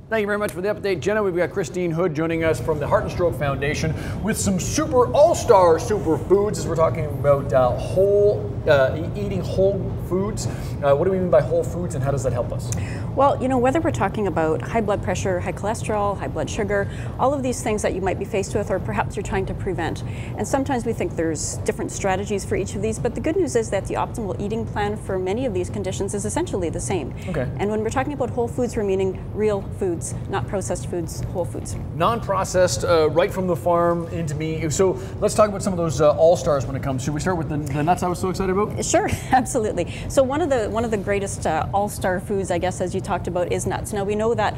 Thank you very much for the update, Jenna. We've got Christine Houde joining us from the Heart and Stroke Foundation with some super all-star superfoods as we're talking about eating whole foods. What do we mean by whole foods and how does that help us? Well, you know, whether we're talking about high blood pressure, high cholesterol, high blood sugar, all of these things that you might be faced with or perhaps you're trying to prevent. And sometimes we think there's different strategies for each of these, but the good news is that the optimal eating plan for many of these conditions is essentially the same. Okay. And when we're talking about whole foods, we're meaning real foods, not processed foods, whole foods. Non-processed, right from the farm into me. So let's talk about some of those all-stars when it comes. Should we start with the nuts I was so excited about? Sure, absolutely. So one of the greatest all-star foods, I guess, as you talked about, is nuts. Now we know that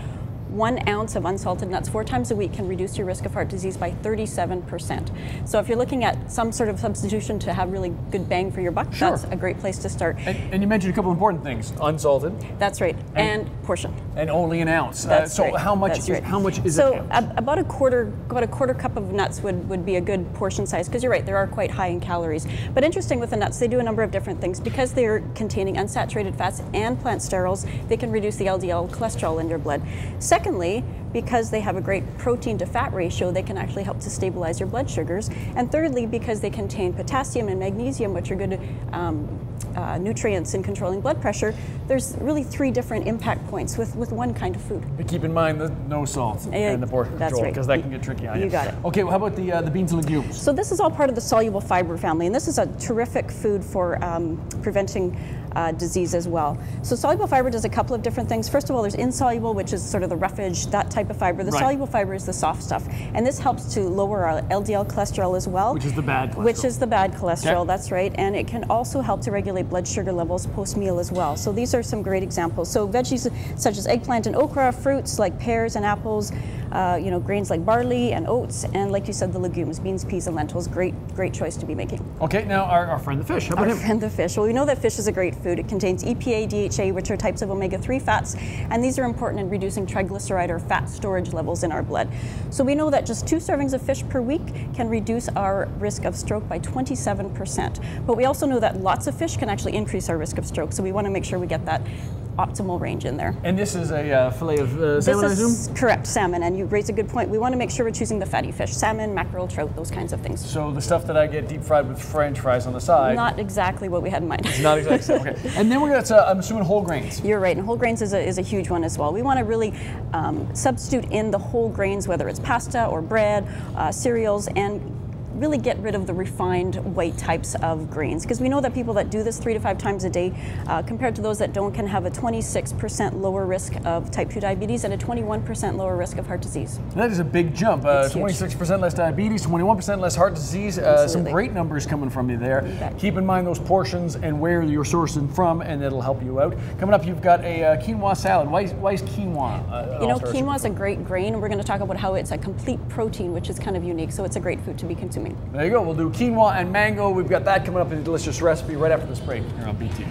1 ounce of unsalted nuts 4 times a week can reduce your risk of heart disease by 37%. So if you're looking at some sort of substitution to have really good bang for your buck, sure, that's a great place to start. And you mentioned a couple important things: unsalted. That's right, and portion. And only an ounce. That's so right. how much That's is right. how much is so an ounce? about a quarter cup of nuts would be a good portion size, because you're right, they are quite high in calories. But interesting with the nuts, they do a number of different things. Because they're containing unsaturated fats and plant sterols, they can reduce the LDL cholesterol in your blood. Secondly, because they have a great protein to fat ratio, they can actually help to stabilize your blood sugars. And thirdly, because they contain potassium and magnesium, which are good nutrients in controlling blood pressure, there's really 3 different impact points with one kind of food. But keep in mind the no salt and the portion control, because that can get tricky on you. You got it. Okay, well, how about the beans and legumes? So this is all part of the soluble fiber family, and this is a terrific food for preventing disease as well. So soluble fiber does a couple of different things. First of all, there's insoluble, which is sort of the roughage, that type of fiber. The soluble fiber is the soft stuff, and this helps to lower our LDL cholesterol as well. Which is the bad cholesterol. Which is the bad cholesterol, okay, that's right. And it can also help to regulate blood sugar levels post-meal as well. So these are some great examples. So veggies such as eggplant and okra, fruits like pears and apples, you know, grains like barley and oats, and like you said, the legumes, beans, peas, and lentils. Great choice to be making. Okay, now our friend the fish. How about him? Our friend the fish. Well, we know that fish is a great food. It contains EPA, DHA, which are types of omega-3 fats, and these are important in reducing triglyceride or fat storage levels in our blood. So we know that just 2 servings of fish per week can reduce our risk of stroke by 27%. But we also know that lots of fish can actually increase our risk of stroke, so we want to make sure we get that optimal range in there. And this is a fillet of salmon, I assume? Correct, salmon, and you raise a good point. We want to make sure we're choosing the fatty fish, salmon, mackerel, trout, those kinds of things. So the stuff that I get deep fried with French fries on the side. Not exactly what we had in mind. It's not exactly, okay. And then we're going to, I'm assuming, whole grains. You're right, and whole grains is a huge one as well. We want to really substitute in the whole grains, whether it's pasta or bread, cereals, and really get rid of the refined white types of grains, because we know that people that do this 3 to 5 times a day compared to those that don't can have a 26% lower risk of type 2 diabetes and a 21% lower risk of heart disease. That is a big jump. 26% less diabetes, 21% less heart disease. Some great numbers coming from you there. Keep in mind those portions and where you're sourcing from, and it'll help you out. Coming up, you've got a quinoa salad. Why is quinoa? You know, quinoa is a great grain, and we're going to talk about how it's a complete protein, which is kind of unique, so it's a great food to be consuming. There you go. We'll do quinoa and mango. We've got that coming up in a delicious recipe right after this break here on BT.